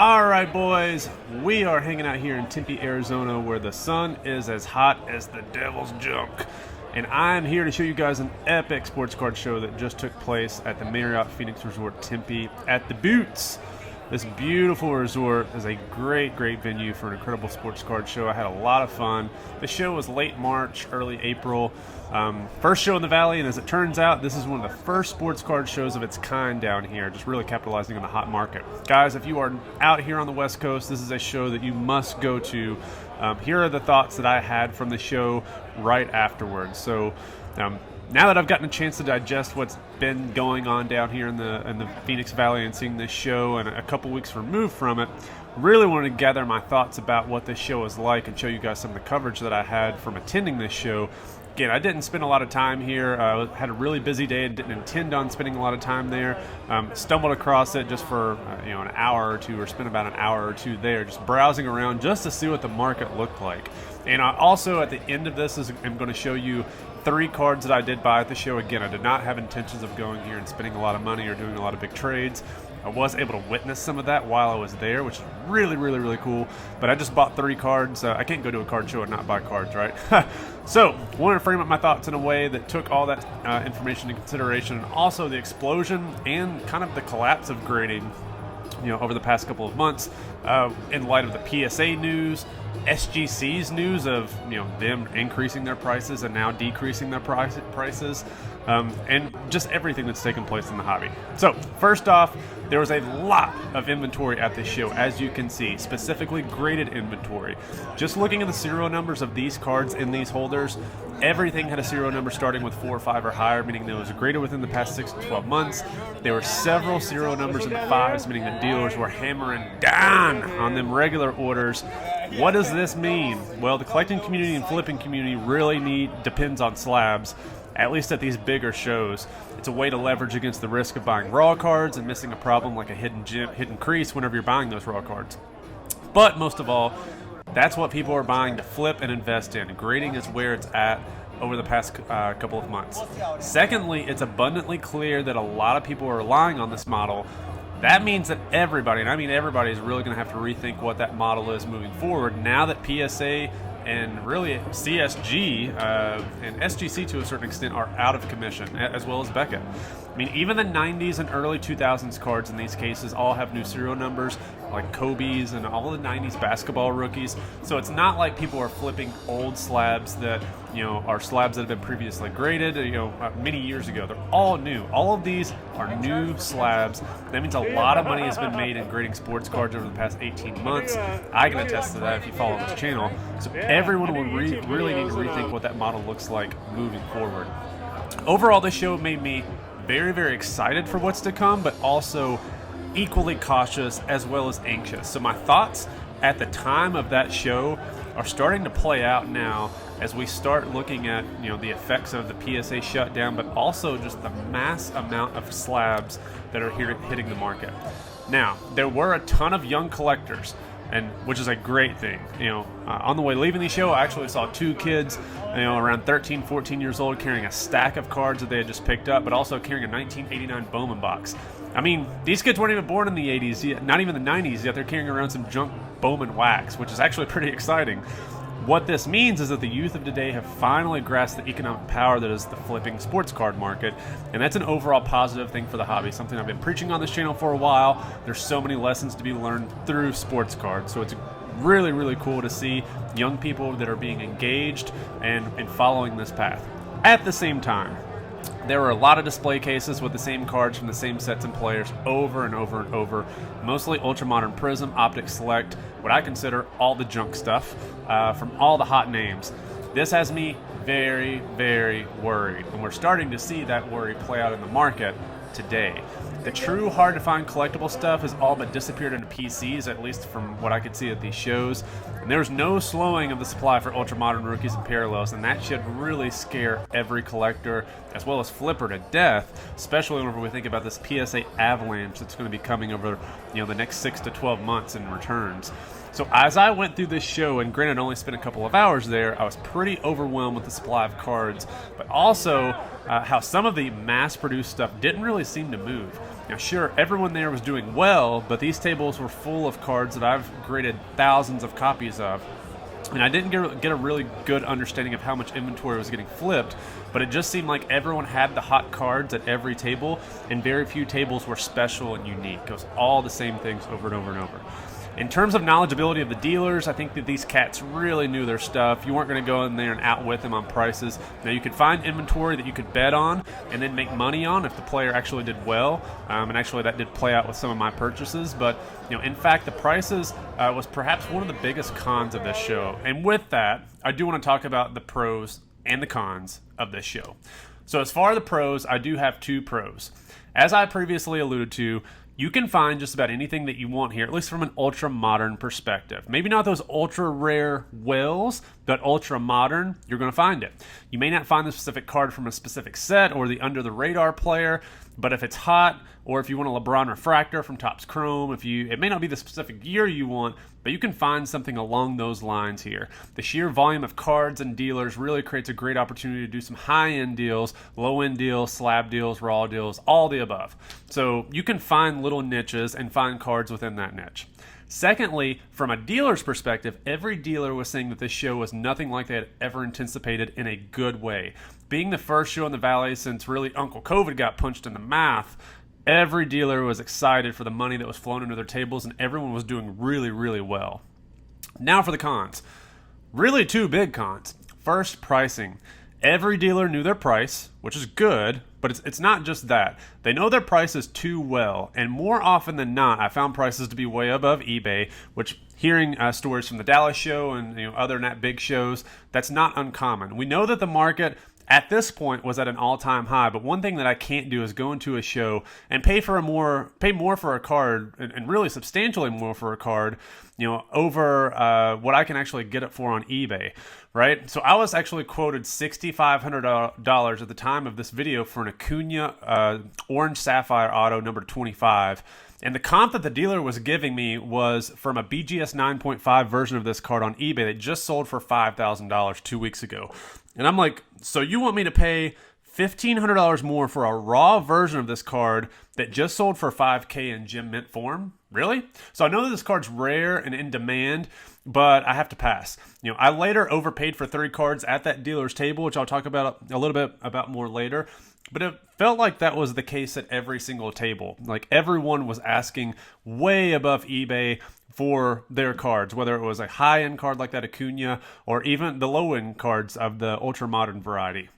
All right, boys, we are hanging out here in Tempe, Arizona, where the sun is as hot as the devil's junk. And I'm here to show you guys an epic sports card show that just took place at the Marriott Phoenix Resort Tempe at the Boots. This beautiful resort is a great venue for an incredible sports card show. I had a lot of fun. The show was late March, early April. First show in the Valley, and as it turns out, this is one of the first sports card shows of its kind down here, just really capitalizing on the hot market. Guys, if you are out here on the West Coast, this is a show that you must go to. Here are the thoughts that I had from the show right afterwards. So, now that I've gotten a chance to digest what's been going on down here in the Phoenix Valley and seeing this show and a couple weeks removed from it, really wanted to gather my thoughts about what this show is like and show you guys some of the coverage that I had from attending this show. Again, I didn't spend a lot of time here. Had a really busy day and didn't intend on spending a lot of time there. Stumbled across it just for an hour or two, or spent about an hour or two there just browsing around just to see what the market looked like. And I also, at the end of this, I'm going to show you 3 cards that I did buy at the show. Again, I did not have intentions of going here and spending a lot of money or doing a lot of big trades. I was able to witness some of that while I was there, which is really cool. But I just bought 3 cards. I can't go to a card show and not buy cards, right? So, wanted to frame up my thoughts in a way that took all that information into consideration, and also the explosion and kind of the collapse of grading over the past couple of months, in light of the PSA news, SGC's news of them increasing their prices and now decreasing their prices, and just everything that's taken place in the hobby. So first off, there was a lot of inventory at this show, as you can see, specifically graded inventory. Just looking at the serial numbers of these cards in these holders, everything had a serial number starting with 4 or 5 or higher, meaning that it was graded within the past 6 to 12 months. There were several serial numbers in the 5s, meaning that dealers were hammering down on them regular orders. What does this mean? Well, the collecting community and flipping community really depends on slabs, at least at these bigger shows. It's a way to leverage against the risk of buying raw cards and missing a problem like a hidden crease whenever you're buying those raw cards. But most of all, that's what people are buying to flip and invest in. Grading is where it's at over the past couple of months. Secondly, it's abundantly clear that a lot of people are relying on this model. That means that everybody, and I mean everybody, is really going to have to rethink what that model is moving forward now that PSA and really CSG and SGC to a certain extent are out of commission, as well as Beckett. I mean, even the 90s and early 2000s cards in these cases all have new serial numbers, like Kobe's and all the 90s basketball rookies. So it's not like people are flipping old slabs that are slabs that have been previously graded many years ago. They're all new. All of these are new slabs. That means a lot of money has been made in grading sports cards over the past 18 months. I can attest to that if you follow this channel. So everyone will really need to rethink what that model looks like moving forward. Overall, this show made me very excited for what's to come, but also equally cautious as well as anxious. So my thoughts at the time of that show are starting to play out now as we start looking at the effects of the PSA shutdown, but also just the mass amount of slabs that are here hitting the market. Now, there were a ton of young collectors, which is a great thing. On the way leaving the show, I actually saw 2 kids, around 13, 14 years old, carrying a stack of cards that they had just picked up, but also carrying a 1989 Bowman box. I mean, these kids weren't even born in the 80s, yet, not even the 90s, yet they're carrying around some junk Bowman wax, which is actually pretty exciting. What this means is that the youth of today have finally grasped the economic power that is the flipping sports card market, and that's an overall positive thing for the hobby, something I've been preaching on this channel for a while. There's so many lessons to be learned through sports cards, so it's really cool to see young people that are being engaged and following this path. At the same time, there were a lot of display cases with the same cards from the same sets and players over and over, mostly Ultra Modern Prism, Optic Select, what I consider all the junk stuff from all the hot names. This has me very worried, and we're starting to see that worry play out in the market today. The true hard-to-find collectible stuff has all but disappeared into PCs, at least from what I could see at these shows. And there's no slowing of the supply for ultra-modern rookies and parallels, and that should really scare every collector, as well as flipper, to death, especially whenever we think about this PSA avalanche that's going to be coming over the next 6 to 12 months in returns. So as I went through this show, and granted I only spent a couple of hours there, I was pretty overwhelmed with the supply of cards, but also how some of the mass-produced stuff didn't really seem to move. Now, sure, everyone there was doing well, but these tables were full of cards that I've graded thousands of copies of. And I didn't get a really good understanding of how much inventory was getting flipped, but it just seemed like everyone had the hot cards at every table, and very few tables were special and unique. It was all the same things over and over and over. In terms of knowledgeability of the dealers, I think that these cats really knew their stuff. You weren't going to go in there and outwit them on prices. Now, you could find inventory that you could bet on and then make money on if the player actually did well. And actually, that did play out with some of my purchases. But, in fact, the prices was perhaps one of the biggest cons of this show. And with that, I do want to talk about the pros and the cons of this show. So as far as the pros, I do have two pros. As I previously alluded to, you can find just about anything that you want here, at least from an ultra-modern perspective. Maybe not those ultra-rare whales, but ultra-modern, you're going to find it. You may not find the specific card from a specific set or the under-the-radar player, but if it's hot, or if you want a LeBron Refractor from Topps Chrome, it may not be the specific year you want, but you can find something along those lines here. The sheer volume of cards and dealers really creates a great opportunity to do some high-end deals, low-end deals, slab deals, raw deals, all the above. So you can find little niches and find cards within that niche. Secondly, from a dealer's perspective, every dealer was saying that this show was nothing like they had ever anticipated in a good way. Being the first show in the Valley since really Uncle COVID got punched in the mouth, every dealer was excited for the money that was flowing into their tables, and everyone was doing really, really well. Now for the cons. Really two big cons. First, pricing. Every dealer knew their price, which is good, but it's not just that. They know their prices too well, and more often than not, I found prices to be way above eBay, which hearing stories from the Dallas show and other net big shows, that's not uncommon. We know that the market at this point was at an all-time high, but one thing that I can't do is go into a show and pay more for a card, and really substantially more for a card, over what I can actually get it for on eBay, right? So I was actually quoted $6,500 at the time of this video for an Acuna Orange Sapphire Auto number 25. And the comp that the dealer was giving me was from a BGS 9.5 version of this card on eBay that just sold for $5,000 2 weeks ago. And I'm like, so you want me to pay $1,500 more for a raw version of this card that just sold for $5,000 in gem mint form? Really? So I know that this card's rare and in demand, but I have to pass. I later overpaid for 3 cards at that dealer's table, which I'll talk about a little bit about more later. But it felt like that was the case at every single table. Like everyone was asking way above eBay for their cards, whether it was a high-end card like that Acuna or even the low-end cards of the ultra-modern variety.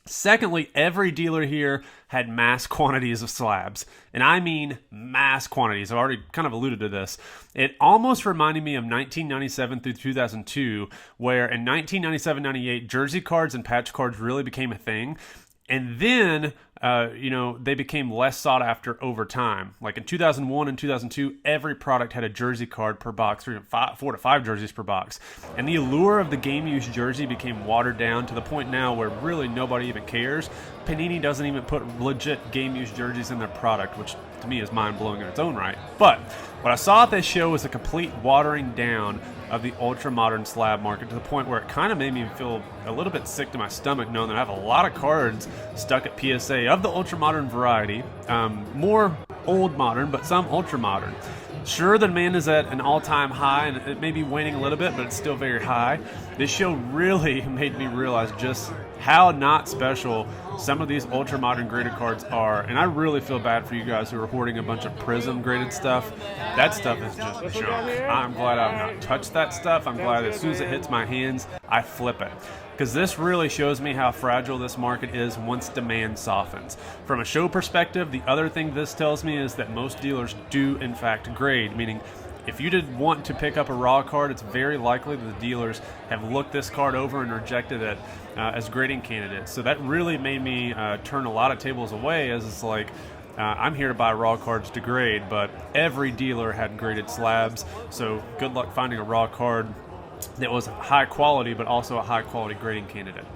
Secondly, every dealer here had mass quantities of slabs, and I mean mass quantities. I've already kind of alluded to this. It almost reminded me of 1997 through 2002, where in 1997-98, jersey cards and patch cards really became a thing. And then, they became less sought after over time. Like in 2001 and 2002, every product had a jersey card per box, 4 to 5 jerseys per box. And the allure of the game-used jersey became watered down to the point now where really nobody even cares. Panini doesn't even put legit game-used jerseys in their product, which to me is mind-blowing in its own right. But what I saw at this show was a complete watering down of the ultra-modern slab market to the point where it kind of made me feel a little bit sick to my stomach knowing that I have a lot of cards stuck at PSA of the ultra-modern variety, more old-modern, but some ultra-modern. Sure, the demand is at an all-time high, and it may be waning a little bit, but it's still very high. This show really made me realize just how not special some of these ultra-modern graded cards are, and I really feel bad for you guys who are hoarding a bunch of Prism graded stuff. That stuff is just junk. I'm glad I've not touched that stuff. I'm glad as soon as it hits my hands, I flip it. Because this really shows me how fragile this market is once demand softens. From a show perspective, the other thing this tells me is that most dealers do in fact grade, meaning if you did want to pick up a raw card, it's very likely that the dealers have looked this card over and rejected it as grading candidates. So that really made me turn a lot of tables away, as it's like, I'm here to buy raw cards to grade, but every dealer had graded slabs, so good luck finding a raw card that was high quality, but also a high quality grading candidate.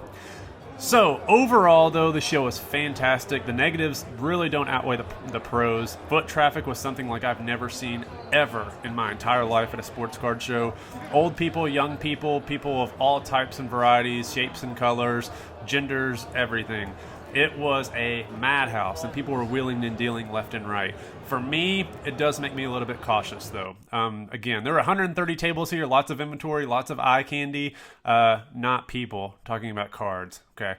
So overall, though, the show was fantastic. The negatives really don't outweigh the pros. Foot traffic was something like I've never seen ever in my entire life at a sports card show. Old people, young people, people of all types and varieties, shapes and colors, genders, everything. it was a madhouse, and people were wheeling and dealing left and right. For me, it does make me a little bit cautious, though. Again, there are 130 tables here, lots of inventory, lots of eye candy, not people, talking about cards, okay?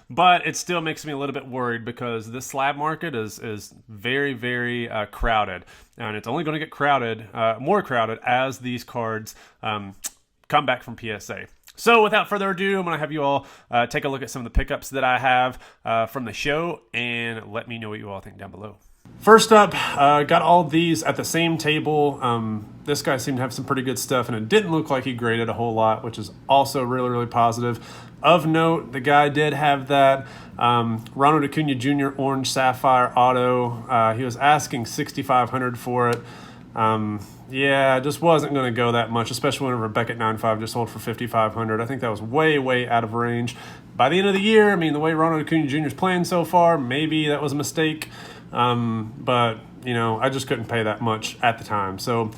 But it still makes me a little bit worried because this slab market is very, very crowded, and it's only going to get crowded, more crowded, as these cards come back from PSA. So without further ado, I'm going to have you all take a look at some of the pickups that I have from the show, and let me know what you all think down below. First up, got all these at the same table. This guy seemed to have some pretty good stuff, and it didn't look like he graded a whole lot, which is also really, really positive. Of note, the guy did have that Ronald Acuna Jr. Orange Sapphire Auto. He was asking $6,500 for it. Yeah, just wasn't going to go that much, especially when Rebecca at 9.5 just sold for $5,500. I think that was way, way out of range. By the end of the year, I mean, the way Ronald Acuna Jr. is playing so far, maybe that was a mistake. But, you know, I just couldn't pay that much at the time. So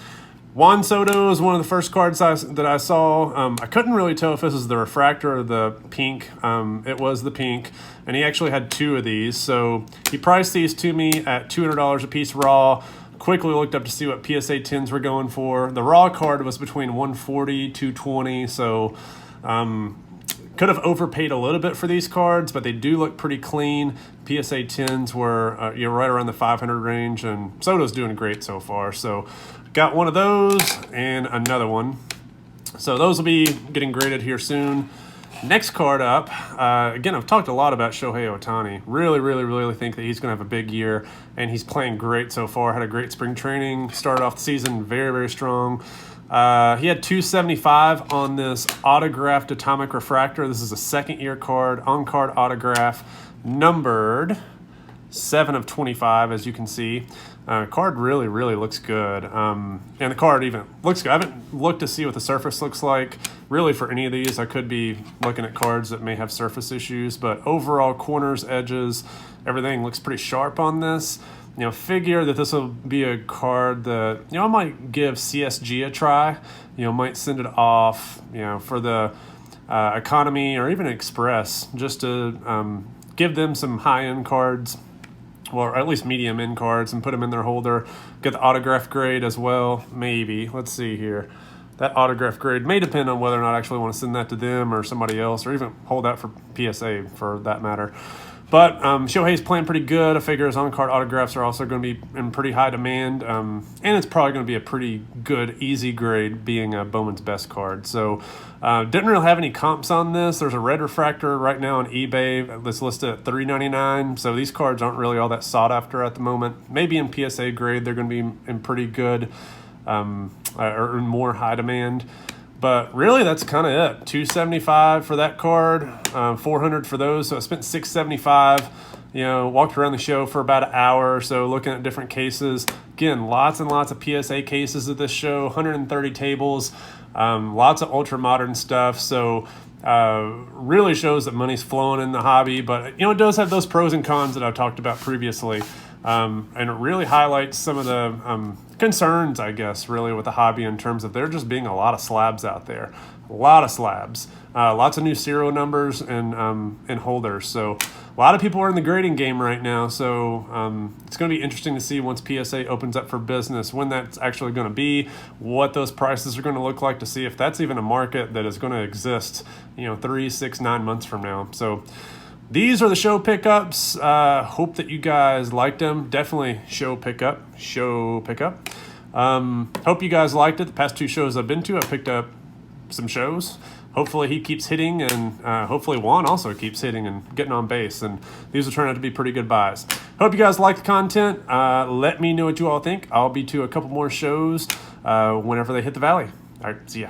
Juan Soto is one of the first cards that I saw. I couldn't really tell if this is the refractor or the pink. It was the pink, and he actually had two of these. So he priced these to me at $200 a piece raw. Quickly looked up to see what PSA 10s were going for. The raw card was between $140, $220, so could have overpaid a little bit for these cards, but they do look pretty clean. PSA 10s were right around the 500 range, and Soto's doing great so far. So got one of those and another one. So those will be getting graded here soon. Next card up, again, I've talked a lot about Shohei Ohtani. Really, really, really think that he's going to have a big year, and he's playing great so far. Had a great spring training, started off the season very, very strong. He had 275 on this autographed Atomic Refractor. This is a second-year card, on-card autograph, numbered 7 of 25, as you can see. Card really, really looks good. And the card even looks good. I haven't looked to see what the surface looks like. Really, for any of these, I could be looking at cards that may have surface issues. But overall, corners, edges, everything looks pretty sharp on this. You know, figure that this will be a card that, you know, I might give CSG a try. You know, might send it off, you know, for the economy or even express, just to give them some high-end cards, or at least medium end cards, and put them in their holder. Get the autograph grade as well, maybe. Let's see here. That autograph grade may depend on whether or not I actually want to send that to them or somebody else, or even hold that for PSA for that matter. But Shohei's playing pretty good. I figure his on-card autographs are also going to be in pretty high demand. And it's probably going to be a pretty good, easy grade, being a Bowman's Best card. So didn't really have any comps on this. There's a red refractor right now on eBay that's listed at $399. So these cards aren't really all that sought after at the moment. Maybe in PSA grade they're going to be in pretty good or in more high demand. But really, that's kind of it. $275 for that card, $400 for those. So I spent $675. You know, walked around the show for about an hour or so, looking at different cases. Again, lots and lots of PSA cases at this show. 130 tables, lots of ultra modern stuff. So really shows that money's flowing in the hobby. But you know, it does have those pros and cons that I've talked about previously. And it really highlights some of the concerns, I guess, really with the hobby in terms of there just being a lot of slabs out there. A lot of slabs. Lots of new serial numbers and holders. So a lot of people are in the grading game right now. So it's going to be interesting to see once PSA opens up for business, when that's actually going to be, what those prices are going to look like, to see if that's even a market that is going to exist, you know, 3, 6, 9 months from now. So these are the show pickups. Hope that you guys liked them. Definitely show pickup. Hope you guys liked it. The past 2 shows I've been to, I picked up some shows. Hopefully he keeps hitting, and hopefully Juan also keeps hitting and getting on base. And these will turn out to be pretty good buys. Hope you guys like the content. Let me know what you all think. I'll be to a couple more shows whenever they hit the valley. All right, see ya.